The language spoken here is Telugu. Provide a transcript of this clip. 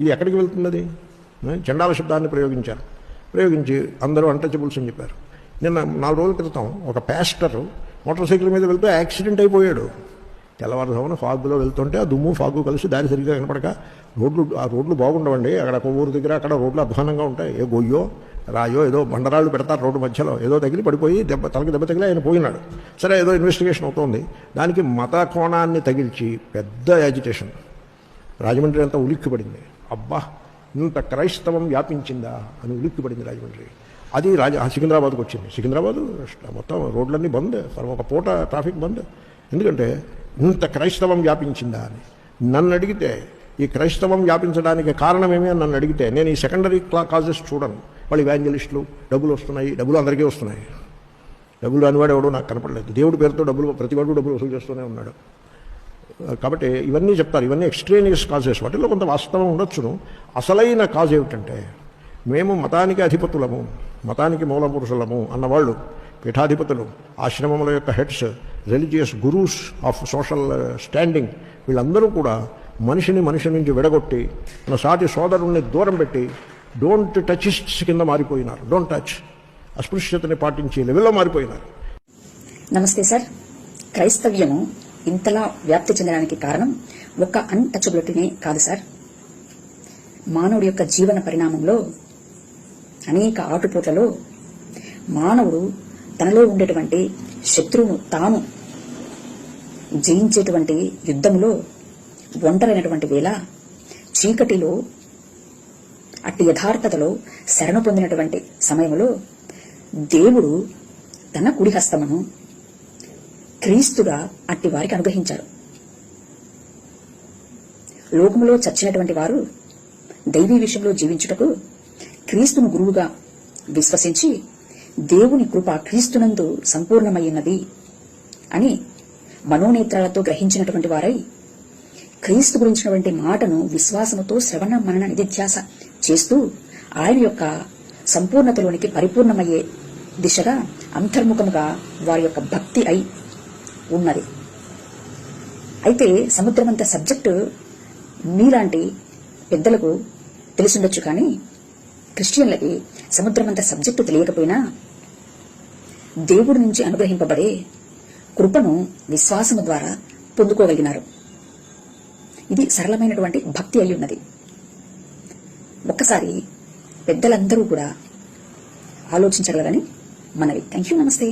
ఇది ఎక్కడికి వెళ్తుంది? అది చండాల శబ్దాన్ని ప్రయోగించి అందరూ అన్టచబుల్స్ అని చెప్పారు. నిన్న 4 రోజుల క్రితం ఒక పాస్టర్ మోటార్ సైకిల్ మీద వెళ్తూ యాక్సిడెంట్ అయిపోయాడు. తెల్లవారుజామున ఫాగ్లో వెళ్తుంటే ఆ దుమ్ము ఫాగు కలిసి దారి సరిగ్గా కనపడక ఆ రోడ్లు బాగుండవండి. అక్కడ ఊరు దగ్గర అక్కడ రోడ్లు అధ్వానంగా ఉంటాయి. ఏ గొయ్యో రాయో ఏదో బండరాళ్ళు పెడతారు రోడ్డు మధ్యలో, ఏదో తగిలి పడిపోయి తలకి దెబ్బ తగిలి ఆయన పోయినాడు. సరే, ఏదో ఇన్వెస్టిగేషన్ అవుతోంది. దానికి మత కోణాన్ని తగిల్చి పెద్ద యాజిటేషన్. రాజమండ్రి అంతా ఉలిక్కిపడింది. అబ్బా, ఇంత క్రైస్తవం వ్యాపించిందా అని ఉలిక్కిపడింది రాజమండ్రి. అది సికింద్రాబాద్కు వచ్చింది. సికింద్రాబాదు మొత్తం రోడ్లన్నీ బంద్, ఒక పూట ట్రాఫిక్ బంద్. ఎందుకంటే ఇంత క్రైస్తవం వ్యాపించిందా అని నన్ను అడిగితే, ఈ క్రైస్తవం వ్యాపించడానికి కారణమేమి అని నన్ను అడిగితే, నేను ఈ సెకండరీ కాజెస్ చూడను. వాళ్ళు ఇవాంజలిస్టులు, డబ్బులు వస్తున్నాయి, డబ్బులు అందరికీ వస్తున్నాయి. డబ్బులు అనివాడు ఎవడో నాకు కనపడలేదు. దేవుడి పేరుతో ప్రతివాడు డబ్బులు వసూలు చేస్తూనే ఉన్నాడు. కాబట్టి ఇవన్నీ చెప్తారు. ఇవన్నీ ఎక్స్ట్రేనియస్ కాజెస్, వాటిలో కొంత వాస్తవం ఉండొచ్చును. అసలైన కాజ్ ఏమిటంటే, మేము మతానికి అధిపతులము, మతానికి మూల పురుషులము అన్నవాళ్ళు, పీఠాధిపతులు, ఆశ్రమముల యొక్క heads, religious gurus of social standing, వీళ్ళందరూ కూడా మనిషి నుంచి విడగొట్టి మన సాటి సోదరుల్ని దూరం పెట్టి డోంట్ టచిస్ట్స్ కింద మారిపోయినారు. డోంట్ టచ్, అస్పృశ్యతని పాటించి లెవెల్లో మారిపోయినారు. నమస్తే సార్. క్రైస్తవ్యము ఇంతలా వ్యాప్తి చెందడానికి కారణం ఒక అన్టచబిలిటీనే కాదు సార్. మానవుడి యొక్క జీవన పరిణామంలో అనేక ఆటుపోట్లలో మానవుడు తనలో ఉండేటువంటి శత్రువును తాను జయించేటువంటి యుద్ధంలో ఒంటరైనటువంటి వేళ, చీకటిలో అట్టి యథార్థతలో శరణు పొందినటువంటి సమయంలో దేవుడు తన కుడి హస్తమును క్రీస్తుగా అట్టి వారికి అనుగ్రహించారు. లోకములో చచ్చినటువంటి వారు దైవీ విషయంలో జీవించుటకు క్రీస్తును గురువుగా విశ్వసించి దేవుని కృప క్రీస్తునందు సంపూర్ణమయ్యున్నది అని మనోనేత్రాలతో గ్రహించినటువంటి వారై క్రీస్తు గురించినటువంటి మాటను విశ్వాసముతో శ్రవణ మనన నిధిధ్యాస చేస్తూ ఆయన యొక్క సంపూర్ణతలోనికి పరిపూర్ణమయ్యే దిశగా అంతర్ముఖముగా వారి యొక్క భక్తి అయి ఉన్నది. అయితే సముద్రమంత సబ్జెక్టు మీలాంటి పెద్దలకు తెలిసిండొచ్చు, కానీ క్రిస్టియన్లకి సముద్రమంత సబ్జెక్టు తెలియకపోయినా దేవుడి నుంచి అనుగ్రహింపబడే కృపను విశ్వాసము ద్వారా పొందుకోగలిగినారు. ఇది సరళమైనటువంటి భక్తి అయి ఉన్నది. ఒక్కసారి పెద్దలందరూ కూడా ఆలోచించగలరని మనవి. Thank you. నమస్తే.